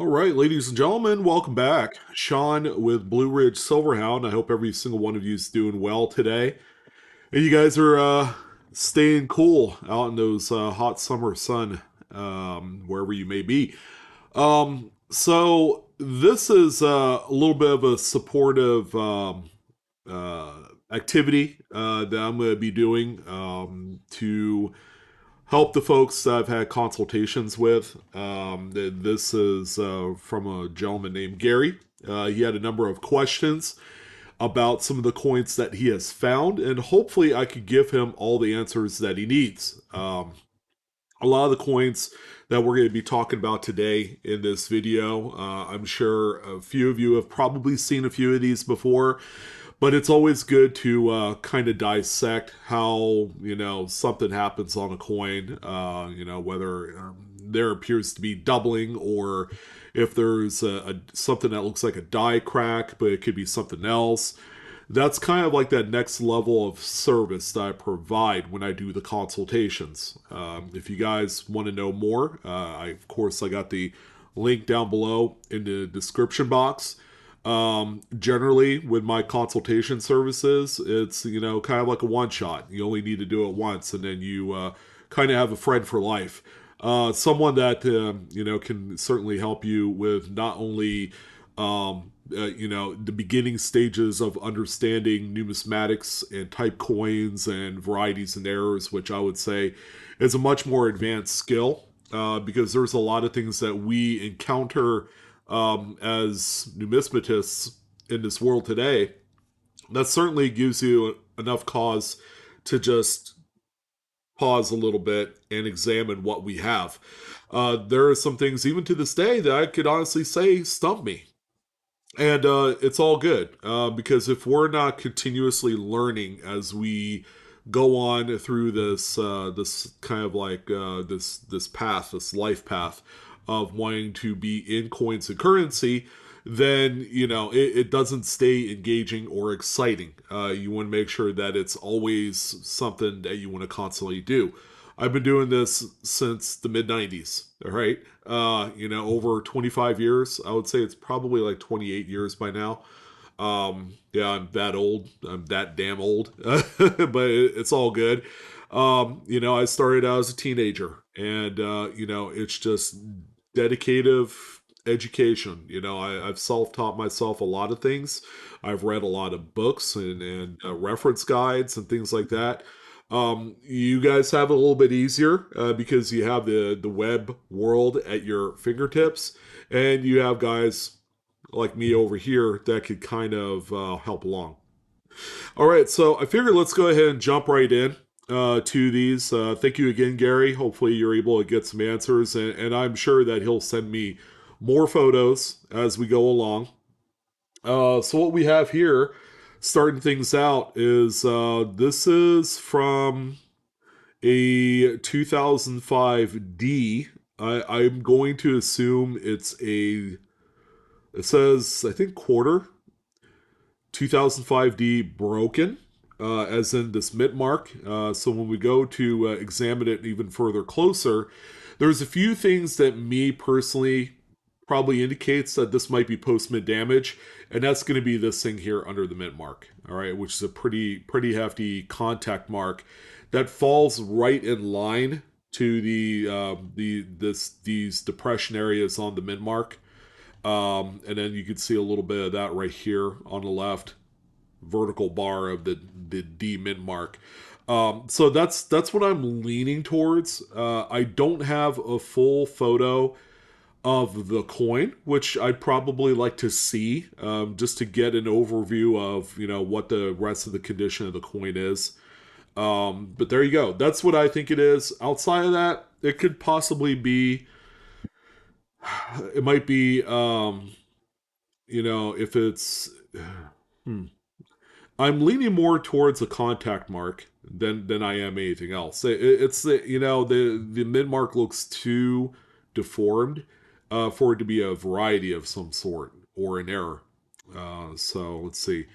All right, ladies and gentlemen, welcome back. Sean with Blue Ridge Silverhound. I hope every single one of you is doing well today. And you guys are staying cool out in those hot summer sun, wherever you may be. So this is a little bit of a supportive activity that I'm going to be doing to help the folks that I've had consultations with. This is from a gentleman named Gary. He had a number of questions about some of the coins that he has found, and hopefully, I could give him all the answers that he needs. A lot of the coins that we're going to be talking about today in this video, I'm sure a few of you have probably seen a few of these before, but it's always good to kind of dissect how something happens on a coin. Whether there appears to be doubling, or if there's something that looks like a die crack, but it could be something else. That's kind of like that next level of service that I provide when I do the consultations. If you guys want to know more, of course I got the link down below in the description box. Generally, with my consultation services, it's kind of like a one shot. You only need to do it once, and then you kind of have a friend for life. Someone that can certainly help you with not only the beginning stages of understanding numismatics and type coins and varieties and errors, which I would say is a much more advanced skill, because there's a lot of things that we encounter as numismatists in this world today that certainly gives you enough cause to just pause a little bit and examine what we have. There are some things, even to this day, that I could honestly say stump me. And it's all good, because if we're not continuously learning as we go on through this kind of like this path, this life path of wanting to be in coins and currency, then it doesn't stay engaging or exciting. You want to make sure that it's always something that you want to constantly do. I've been doing this since the mid 90s. All right. Over 25 years. I would say it's probably like 28 years by now. Yeah, I'm that old. I'm that damn old. But it's all good. I started out as a teenager, and it's just dedicative education. I've self-taught myself a lot of things. I've read a lot of books and reference guides and things like that. You guys have it a little bit easier because you have the web world at your fingertips, and you have guys like me over here that could kind of help along. All right, so I figured let's go ahead and jump right in to these. Thank you again, Gary. Hopefully, you're able to get some answers, and I'm sure that he'll send me more photos as we go along. So what we have here, starting things out, is this is from a 2005 D. I'm going to assume it says, I think, quarter 2005 D broken, as in this mint mark. So when we go to examine it even further closer, there's a few things that me personally probably indicates that this might be post mint damage, and that's going to be this thing here under the mint mark. All right, which is a pretty hefty contact mark that falls right in line to these depression areas on the mint mark. And then you can see a little bit of that right here on the left vertical bar of the D mint mark. So that's what I'm leaning towards. I don't have a full photo of the coin, which I'd probably like to see, just to get an overview of what the rest of the condition of the coin is. But there you go. That's what I think it is. Outside of that, it could possibly be. It might be. If it's. Hmm. I'm leaning more towards a contact mark than I am anything else. It's the mid mark looks too deformed for it to be a variety of some sort or an error. So let's see.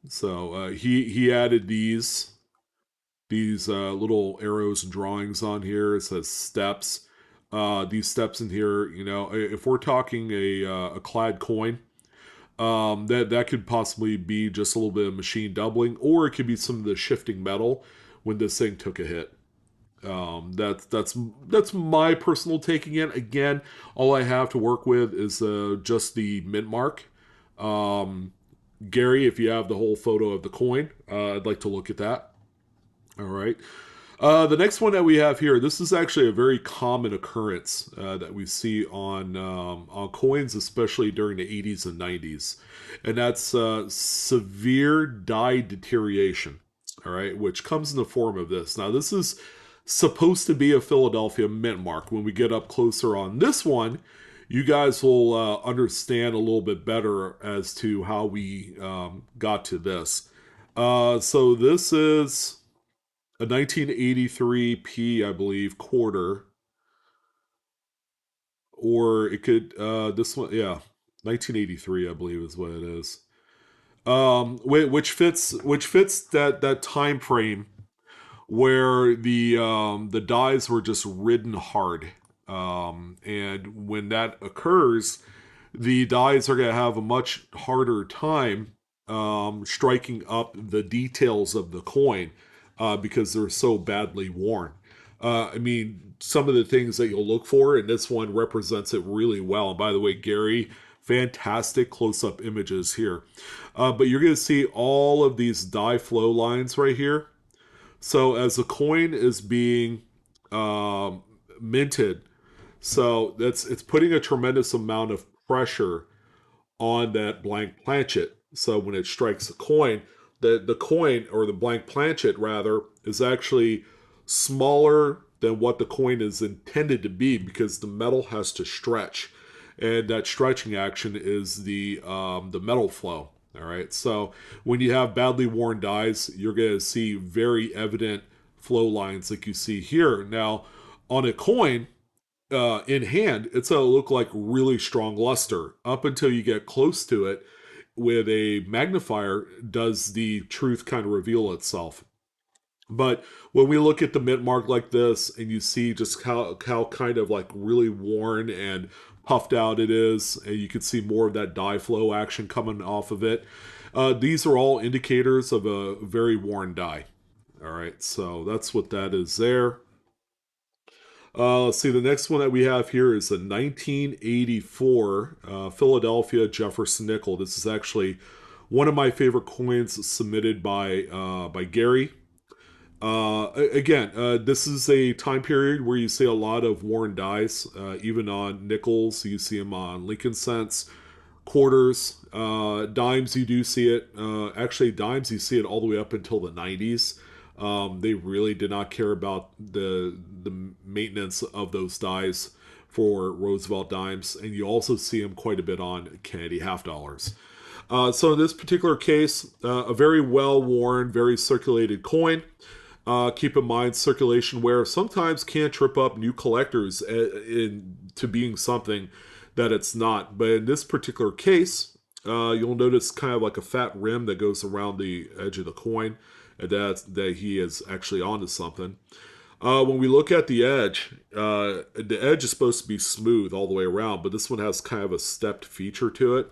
So he added these little arrows and drawings on here. It says steps. these steps in here. You know, if we're talking a clad coin, that could possibly be just a little bit of machine doubling, or it could be some of the shifting metal when this thing took a hit. That's my personal taking it. Again, all I have to work with is just the mint mark. Gary, if you have the whole photo of the coin, I'd like to look at that. All right. The next one that we have here, this is actually a very common occurrence that we see on coins, especially during the 80s and 90s, and that's severe die deterioration. All right, which comes in the form of this. Now, this is supposed to be a Philadelphia mint mark. When we get up closer on this one, you guys will understand a little bit better as to how we got to this. So this is a 1983 P, I believe, quarter, or it could this one, yeah, 1983, I believe, is what it is. Which fits that time frame where the dies were just ridden hard, and when that occurs, the dies are going to have a much harder time striking up the details of the coin because they're so badly worn. I mean, some of the things that you'll look for, and this one represents it really well. And by the way, Gary, fantastic close up images here. But you're going to see all of these die flow lines right here. So as the coin is being minted, so it's putting a tremendous amount of pressure on that blank planchet. So when it strikes the coin, the coin, or the blank planchet rather, is actually smaller than what the coin is intended to be because the metal has to stretch, and that stretching action is the metal flow. All right, so when you have badly worn dies, you're going to see very evident flow lines like you see here. Now, on a coin, in hand, it's going to look like really strong luster up until you get close to it. With a magnifier, does the truth kind of reveal itself? But when we look at the mint mark like this, and you see just how kind of like really worn and puffed out it is, and you can see more of that die flow action coming off of it. These are all indicators of a very worn die. All right, so that's what that is there. Let's see, the next one that we have here is a 1984 Philadelphia Jefferson nickel. This is actually one of my favorite coins submitted by Gary. Again, this is a time period where you see a lot of worn dies, even on nickels. You see them on Lincoln cents, quarters, dimes. You do see it. Actually, dimes you see it all the way up until the 90s. They really did not care about the maintenance of those dies for Roosevelt dimes, and you also see them quite a bit on Kennedy half dollars. So in this particular case, a very well worn, very circulated coin. Keep in mind, circulation wear sometimes can trip up new collectors into being something that it's not. But in this particular case, you'll notice kind of like a fat rim that goes around the edge of the coin, and that he is actually onto something. When we look at the edge is supposed to be smooth all the way around, but this one has kind of a stepped feature to it.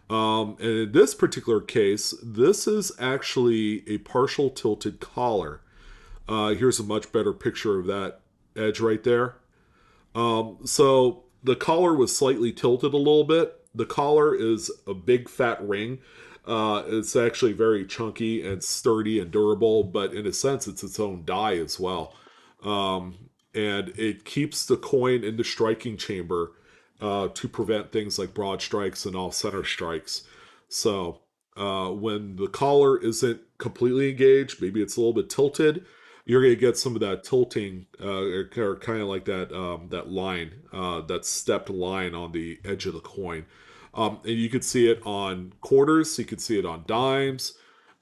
And in this particular case, this is actually a partial tilted collar. Here's a much better picture of that edge right there. So the collar was slightly tilted a little bit. The collar is a big fat ring. It's actually very chunky and sturdy and durable, but in a sense, it's its own die as well. And it keeps the coin in the striking chamber to prevent things like broad strikes and off center strikes. So when the collar isn't completely engaged, maybe it's a little bit tilted, you're going to get some of that tilting, or kind of like that line, that stepped line on the edge of the coin. And you could see it on quarters, you could see it on dimes,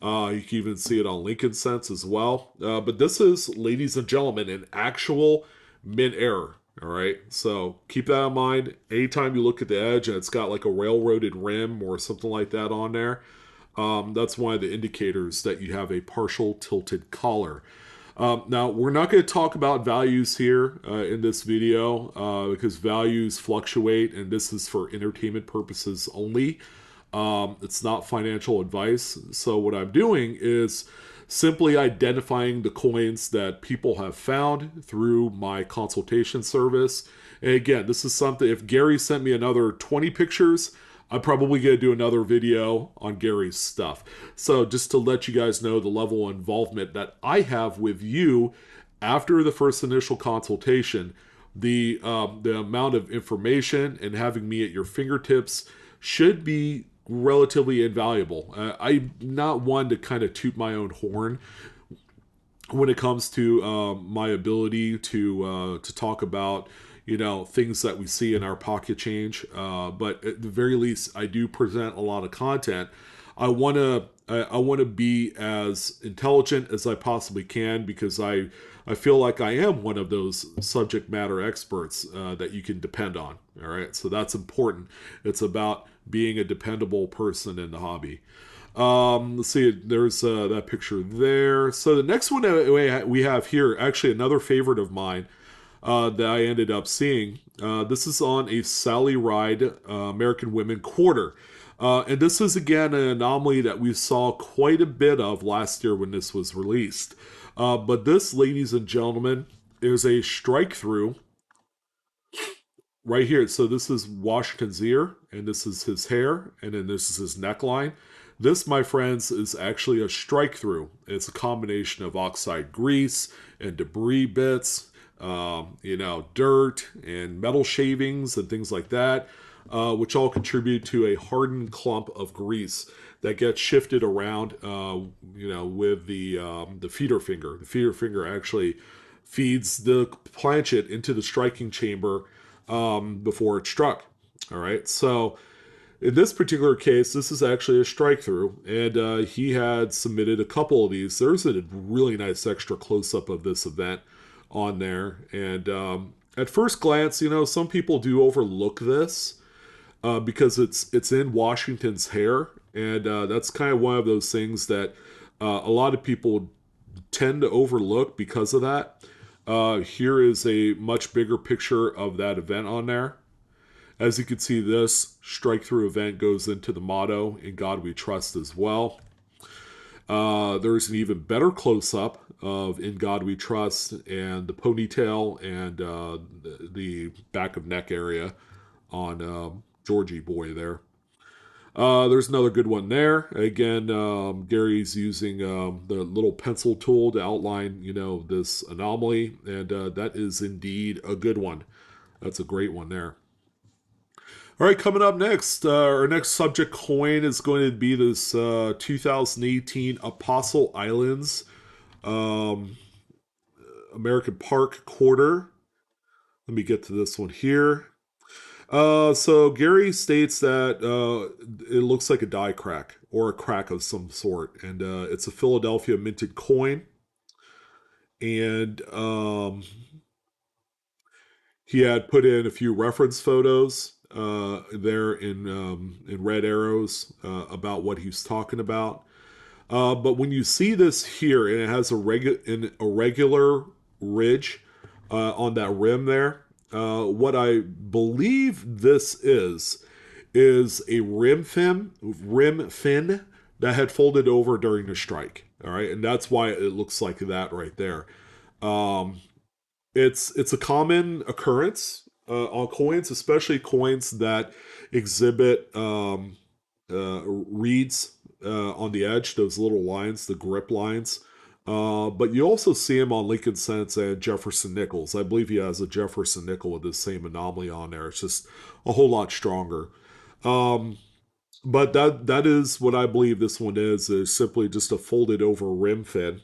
you can even see it on Lincoln cents as well. But this is, ladies and gentlemen, an actual mint error. All right, so keep that in mind. Anytime you look at the edge and it's got like a railroaded rim or something like that on there, that's one of the indicators that you have a partial tilted collar. Now, we're not going to talk about values here in this video because values fluctuate, and this is for entertainment purposes only. It's not financial advice. So, what I'm doing is simply identifying the coins that people have found through my consultation service. And again, this is something, if Gary sent me another 20 pictures, I'm probably going to do another video on Gary's stuff. So, just to let you guys know the level of involvement that I have with you after the first initial consultation, the amount of information and having me at your fingertips should be relatively invaluable. I'm not one to kind of toot my own horn when it comes to my ability to talk about things that we see in our pocket change. But at the very least, I do present a lot of content. I want to be as intelligent as I possibly can because I feel like I am one of those subject matter experts that you can depend on. All right, so that's important. It's about being a dependable person in the hobby. Let's see, there's that picture there. So the next one that we have here, actually another favorite of mine that I ended up seeing. This is on a Sally Ride American Women Quarter. And this is again an anomaly that we saw quite a bit of last year when this was released. But this, ladies and gentlemen, is a strike through right here. So this is Washington's ear, and this is his hair, and then this is his neckline. This, my friends, is actually a strike through. It's a combination of oxide grease and debris bits, dirt and metal shavings and things like that, which all contribute to a hardened clump of grease that gets shifted around, with the feeder finger. The feeder finger actually feeds the planchet into the striking chamber before it's struck. All right, so in this particular case, this is actually a strike through, and he had submitted a couple of these. There's a really nice extra close up of this event on there, and at first glance, some people do overlook this because it's in Washington's hair, and that's kind of one of those things that a lot of people tend to overlook because of that. Here is a much bigger picture of that event on there. As you can see, this strike through event goes into the motto, "In God We Trust" as well. There's an even better close up of "In God We Trust" and the ponytail and the back of neck area on Georgie Boy there. There's another good one there. Again, Gary's using the little pencil tool to outline, this anomaly, and that is indeed a good one. That's a great one there. All right, coming up next, our next subject coin is going to be this 2018 Apostle Islands um, American Park Quarter. Let me get to this one here. So Gary states that it looks like a die crack or a crack of some sort, and it's a Philadelphia minted coin. And he had put in a few reference photos there in red arrows about what he's talking about. But when you see this here, and it has a regular ridge on that rim there, what I believe this is a rim fin that had folded over during the strike. All right, and that's why it looks like that right there. Um, it's a common occurrence on coins, especially coins that exhibit reeds on the edge, those little lines, the grip lines. But you also see him on Lincoln Cents and Jefferson Nickels. I believe he has a Jefferson Nickel with this same anomaly on there. It's just a whole lot stronger. Um, but that is what I believe this one is simply just a folded over rim fin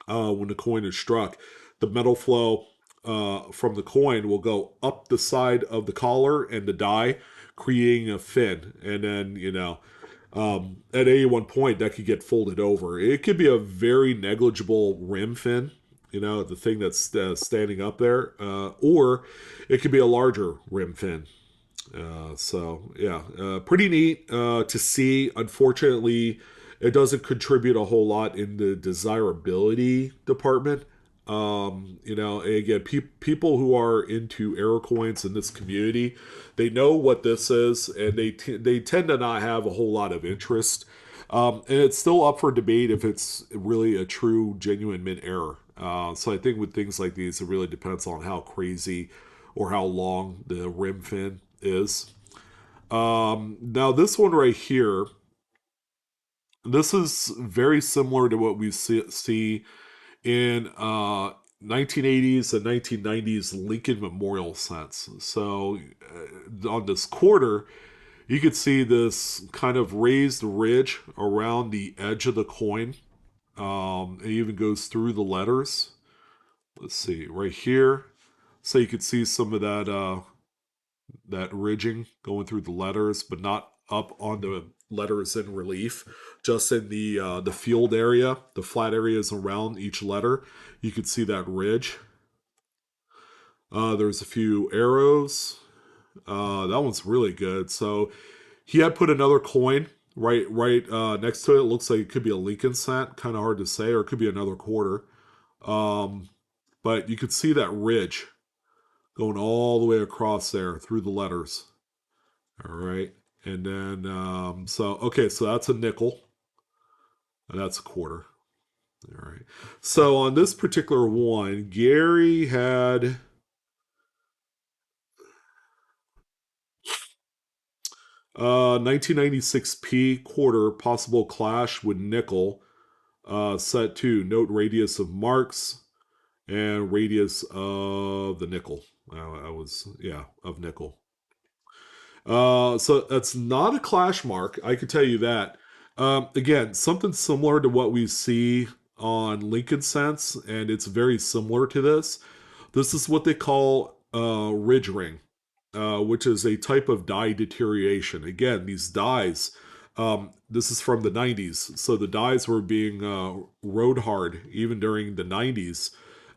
when the coin is struck. The metal flow from the coin will go up the side of the collar and the die, creating a fin. And then, at any one point, that could get folded over. It could be a very negligible rim fin, the thing that's standing up there, or it could be a larger rim fin. So yeah, pretty neat to see. Unfortunately, It doesn't contribute a whole lot in the desirability department. Again, people who are into error coins in this community, they know what this is, and they tend to not have a whole lot of interest. And it's still up for debate if it's really a true, genuine mint error. So I think with things like these, it really depends on how crazy or how long the rim fin is. Now this one right here, this is very similar to what we see in 1980s and 1990s Lincoln Memorial cents. So on this quarter, you could see this kind of raised ridge around the edge of the coin. It even goes through the letters. Let's see, right here. So you could see some of that ridging going through the letters, but not up on the letters in relief, just in the field area, the flat areas around each letter. You could see that ridge. There's a few arrows. That one's really good. So he had put another coin right next to it. It looks like it could be a Lincoln cent. Kind of hard to say, or it could be another quarter. Um, but you could see that ridge going all the way across there through the letters. All right. And then, so that's a nickel, and that's a quarter. All right. So on this particular one, Gary had 1996p quarter possible clash with nickel, set to note radius of marks and radius of the nickel. I was, yeah, of nickel. So that's not a clash mark. I can tell you that. Again, something similar to what we see on Lincoln Sense, and it's very similar to this. This is what they call ridge ring, which is a type of dye deterioration. Again, these dyes. This is from the 90s, so the dyes were being rode hard even during the 90s,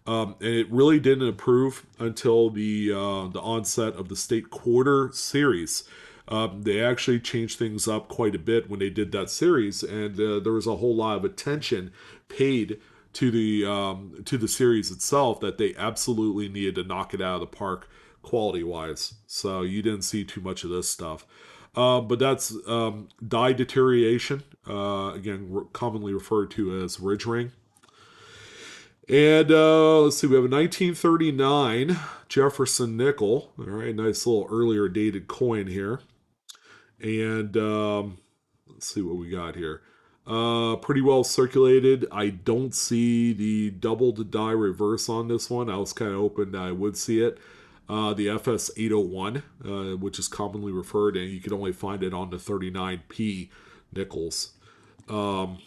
and it really didn't improve until the onset of the state quarter series. They actually changed things up quite a bit when they did that series, and there was a whole lot of attention paid to the series itself that they absolutely needed to knock it out of the park quality wise. So you didn't see too much of this stuff. But that's dye deterioration, again, commonly referred to as ridge ring. And let's see, we have a 1939 Jefferson nickel. All right, nice little earlier dated coin here. And let's see what we got here. Pretty well circulated. I don't see the double to die reverse on this one. I was kind of hoping I would see it. The FS 801, which is commonly referred, and you can only find it on the 39p nickels. Um,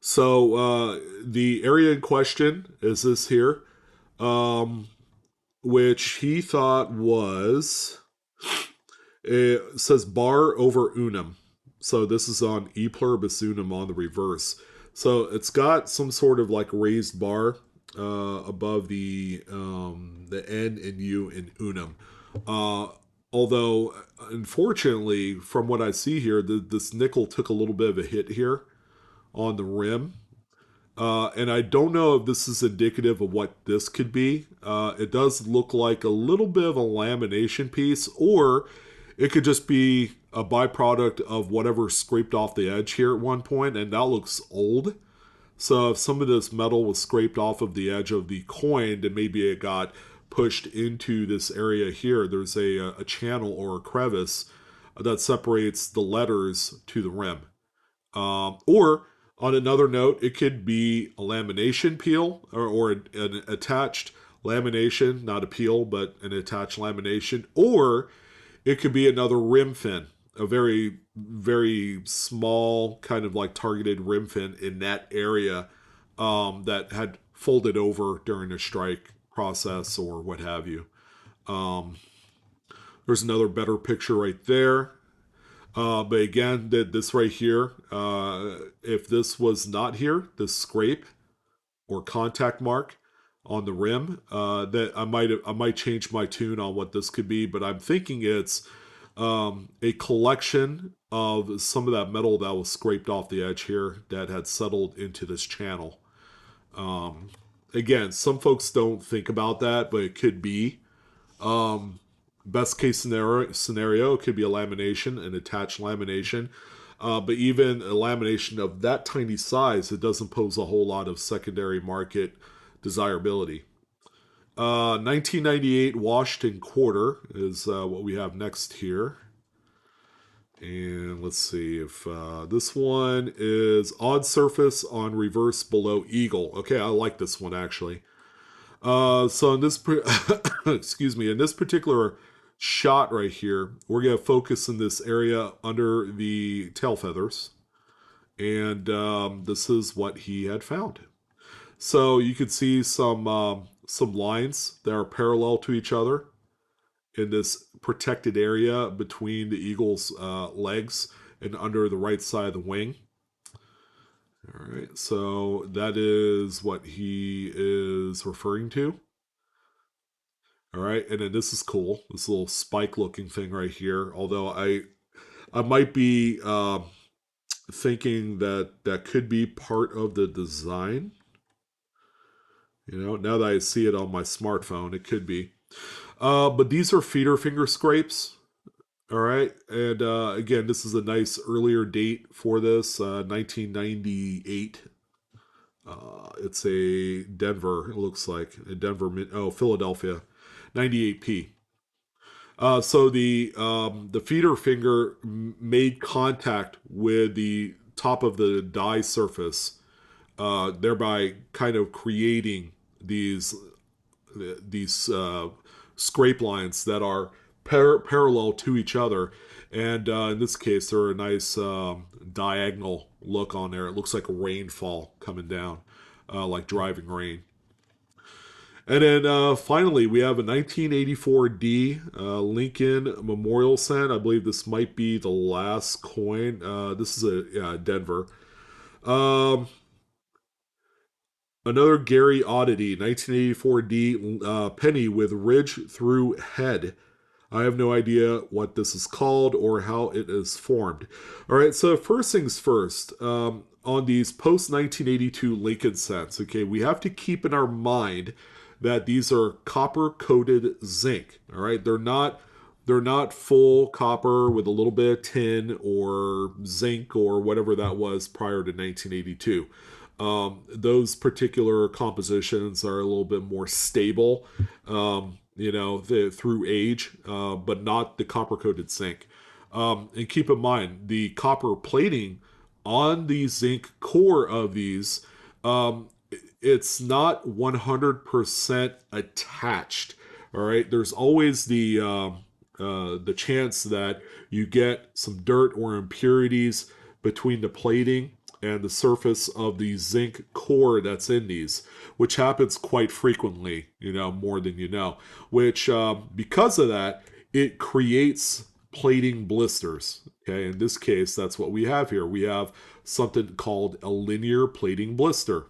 so the area in question is this here, um, which he thought was, it says bar over unum. So this is on e pluribus unum on the reverse. So it's got some sort of like raised bar above the N and U in unum. Uh, Although, unfortunately, from what I see here, this nickel took a little bit of a hit here on the rim. And I don't know if this is indicative of what this could be. It does look like a little bit of a lamination piece, or it could just be a byproduct of whatever scraped off the edge here at one point, and that looks old. So if some of this metal was scraped off of the edge of the coin, then maybe it got pushed into this area here. There's a channel or a crevice that separates the letters to the rim. Or on another note, it could be a lamination peel or an attached lamination, not a peel, but an attached lamination. Or it could be another rim fin, a very, very small kind of like targeted rim fin in that area that had folded over during a strike process or what have you. Um, there's another better picture right there. But again, this right here, if this was not here, this scrape or contact mark on the rim, that I might change my tune on what this could be. But I'm thinking it's a collection of some of that metal that was scraped off the edge here that had settled into this channel. Um, Again, some folks don't think about that, but it could be. Um, Best case scenario could be a lamination, an attached lamination. But even a lamination of that tiny size, it doesn't pose a whole lot of secondary market desirability. 1998 Washington Quarter is what we have next here. And let's see if this one is odd surface on reverse below eagle. Okay, I like this one actually. So in this, excuse me, in this particular shot right here, we're gonna focus in this area under the tail feathers, and this is what he had found. So you can see some lines that are parallel to each other in this protected area between the eagle's legs and under the right side of the wing. All right, so that is what he is referring to. All right, and then this is cool. This little spike-looking thing right here. Although I might be thinking that that could be part of the design. You know, now that I see it on my smartphone, it could be. But these are feeder finger scrapes. All right, and again, this is a nice earlier date for this, 1998. It's a Denver. It looks like a Denver. Oh, Philadelphia, 98p. So the feeder finger made contact with the top of the die surface, thereby kind of creating these these scrape lines that are parallel to each other. And in this case, they're a nice diagonal look on there. It looks like rainfall coming down, like driving rain. And then finally, we have a 1984 D Lincoln Memorial Cent. I believe this might be the last coin. This is a Denver. Um, Another Gary oddity, 1984 D penny with ridge through head. I have no idea what this is called or how it is formed. All right, so first things first. On these post 1982 Lincoln cents, okay, we have to keep in our mind that these are copper coated zinc. All right, they're not full copper with a little bit of tin or zinc or whatever that was prior to 1982. Those particular compositions are a little bit more stable, through age, but not the copper coated zinc. And keep in mind the copper plating on the zinc core of these, it's not 100% attached. All right, there's always the chance that you get some dirt or impurities between the plating and the surface of the zinc core that's in these, which happens quite frequently, more than you know, which, because of that, it creates plating blisters. Okay, in this case, that's what we have here. We have something called a linear plating blister,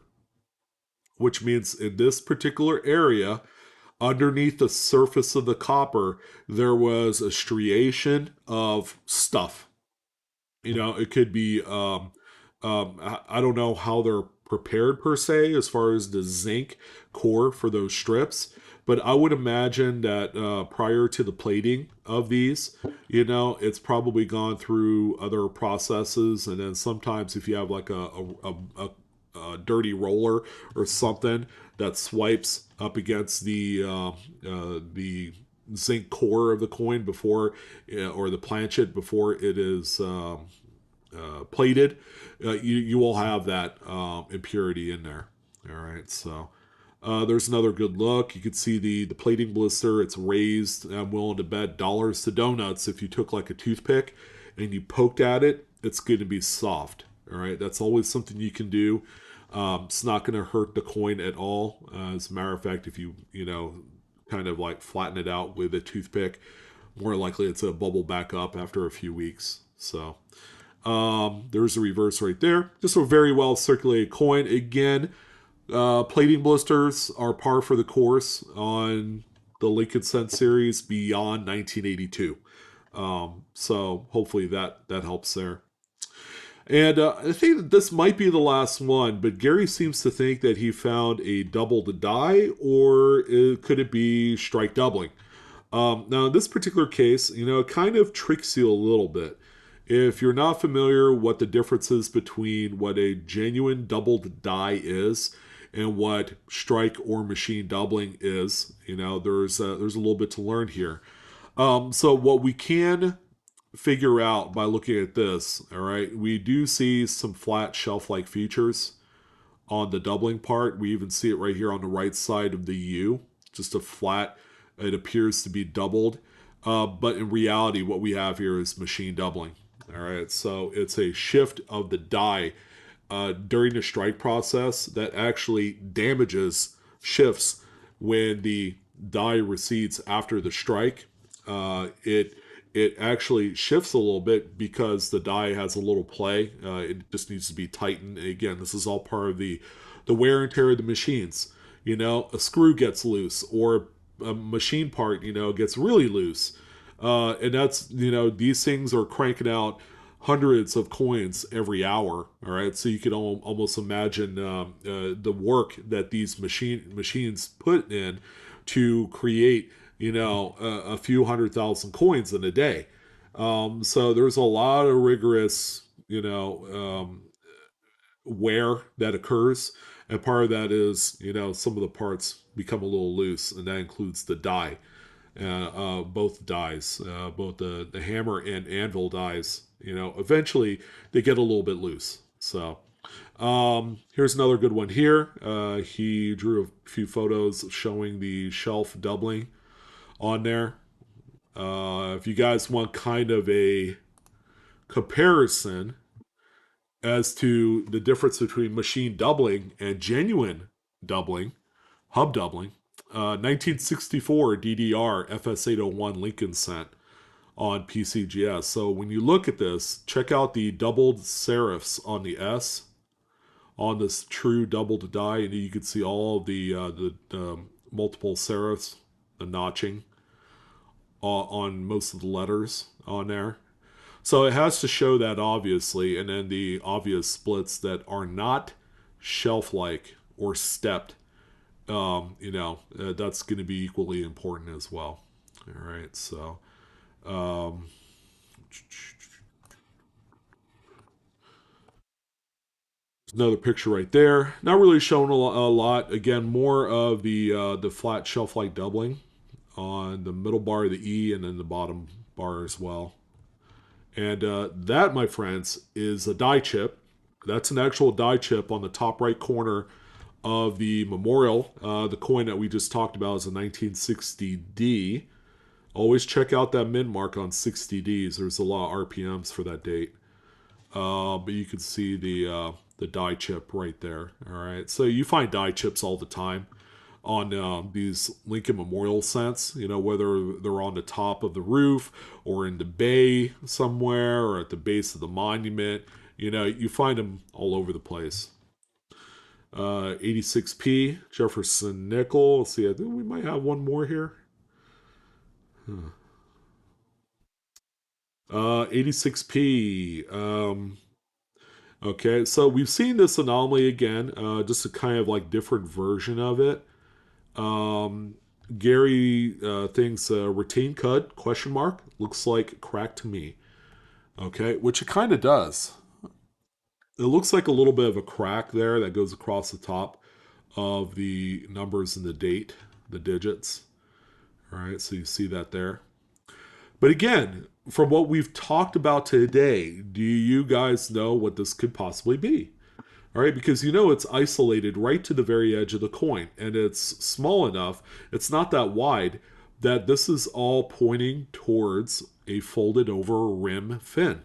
which means in this particular area, underneath the surface of the copper, there was a striation of stuff. It could be I don't know how they're prepared per se as far as the zinc core for those strips, but I would imagine that prior to the plating of these, it's probably gone through other processes, and then sometimes if you have like a dirty roller or something that swipes up against the zinc core of the coin before, or the planchet before it is plated, you will have that impurity in there. All right, so there's another good look. You can see the plating blister. It's raised. I'm willing to bet dollars to donuts if you took like a toothpick and you poked at it, it's going to be soft. All right, that's always something you can do. It's not going to hurt the coin at all. As a matter of fact, if you kind of like flatten it out with a toothpick, more likely it's a bubble back up after a few weeks. So there's a reverse right there. Just a very well circulated coin. Again, plating blisters are par for the course on the Lincoln Cent series beyond 1982. So hopefully that helps there. And I think that this might be the last one, but Gary seems to think that he found a double to die, or could it be strike doubling? Now, in this particular case, it kind of tricks you a little bit. If you're not familiar what the difference is between what a genuine doubled die is and what strike or machine doubling is, there's a little bit to learn here. So what we can figure out by looking at this, all right, we do see some flat shelf-like features on the doubling part. We even see it right here on the right side of the U, just a flat. It appears to be doubled, but in reality, what we have here is machine doubling. All right, so it's a shift of the die during the strike process that actually damages shifts when the die recedes after the strike. It actually shifts a little bit because the die has a little play. It just needs to be tightened. Again, this is all part of the wear and tear of the machines. A screw gets loose or a machine part, gets really loose. And that's, these things are cranking out hundreds of coins every hour. All right. So you can almost imagine the work that these machines put in to create, a few 100,000 coins in a day. So there's a lot of rigorous, wear that occurs. And part of that is, some of the parts become a little loose, and that includes the die. Both dies, both the hammer and anvil dies, eventually they get a little bit loose. So here's another good one here. He drew a few photos showing the shelf doubling on there. If you guys want kind of a comparison as to the difference between machine doubling and genuine doubling, hub doubling, 1964 DDR FS801 Lincoln sent on PCGS. So when you look at this, check out the doubled serifs on the S on this true doubled die, and you can see all of the multiple serifs, the notching on most of the letters on there. So it has to show that obviously, and then the obvious splits that are not shelf-like or stepped. That's going to be equally important as well. All right, so um, another picture right there. Not really showing a lot. Again, more of the flat shelf-like doubling on the middle bar of the E and then the bottom bar as well. And that, my friends, is a die chip. That's an actual die chip on the top right corner of the memorial. The coin that we just talked about is a 1960D. Always check out that min mark on 60Ds. There's a lot of RPMs for that date. But you can see the die chip right there. All right, so you find die chips all the time on these Lincoln Memorial cents, whether they're on the top of the roof or in the bay somewhere or at the base of the monument. You find them all over the place. 86p Jefferson nickel. Let's see, I think we might have one more here. 86p. Okay, so we've seen this anomaly again, just a kind of like different version of it. Um, Gary thinks retain cut question mark looks like crack to me. Okay, which it kind of does. It looks like a little bit of a crack there that goes across the top of the numbers and the date, the digits. All right, so you see that there. But again, from what we've talked about today, do you guys know what this could possibly be? All right, because it's isolated right to the very edge of the coin, and it's small enough, it's not that wide, that this is all pointing towards a folded over rim fin.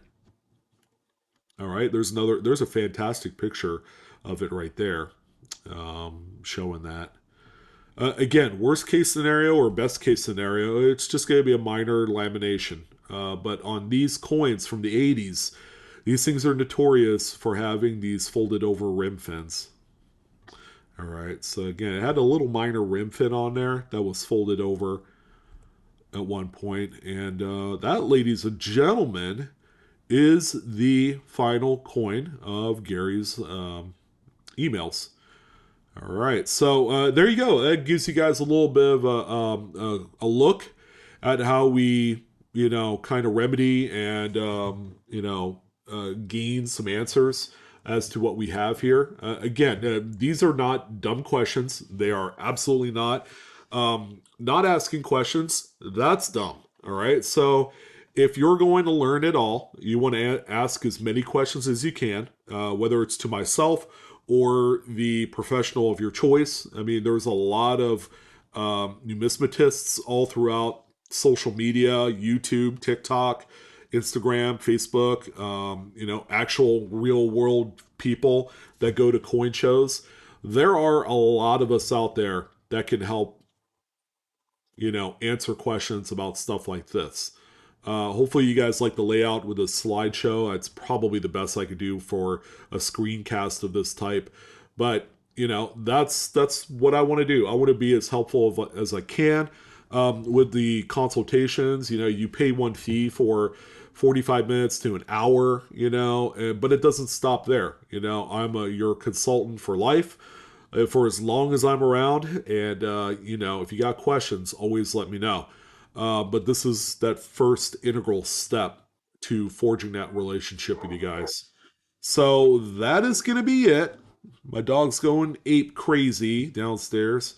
All right, there's a fantastic picture of it right there, showing that. Again, worst case scenario or best case scenario, it's just going to be a minor lamination. But on these coins from the 80s, these things are notorious for having these folded over rim fins. All right, so again, it had a little minor rim fin on there that was folded over at one point. And that, ladies and gentlemen, is the final coin of Gary's emails. All right, so there you go. That gives you guys a little bit of a look at how we, kind of remedy and gain some answers as to what we have here. Again, these are not dumb questions. They are absolutely not. Not asking questions, that's dumb. All right, so if you're going to learn it all, you want to ask as many questions as you can, whether it's to myself or the professional of your choice. I mean, there's a lot of numismatists all throughout social media, YouTube, TikTok, Instagram, Facebook, actual real world people that go to coin shows. There are a lot of us out there that can help, answer questions about stuff like this. Hopefully, you guys like the layout with a slideshow. It's probably the best I could do for a screencast of this type. But that's what I want to do. I want to be as helpful as I can with the consultations. You pay one fee for 45 minutes to an hour. But it doesn't stop there. I'm your consultant for life for as long as I'm around. And, if you got questions, always let me know. But this is that first integral step to forging that relationship with you guys. So that is going to be it. My dog's going ape crazy downstairs.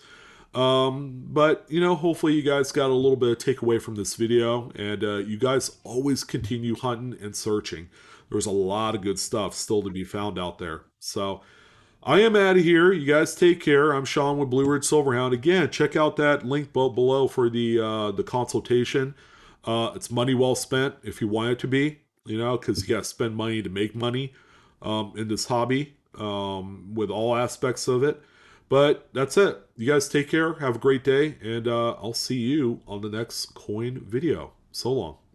But, hopefully you guys got a little bit of takeaway from this video. And you guys always continue hunting and searching. There's a lot of good stuff still to be found out there. So I am out of here. You guys take care. I'm Sean with Blue Ridge Silverhound. Again, check out that link below for the consultation. It's money well spent if you want it to be, because you got to spend money to make money in this hobby with all aspects of it. But that's it. You guys take care. Have a great day, and I'll see you on the next coin video. So long.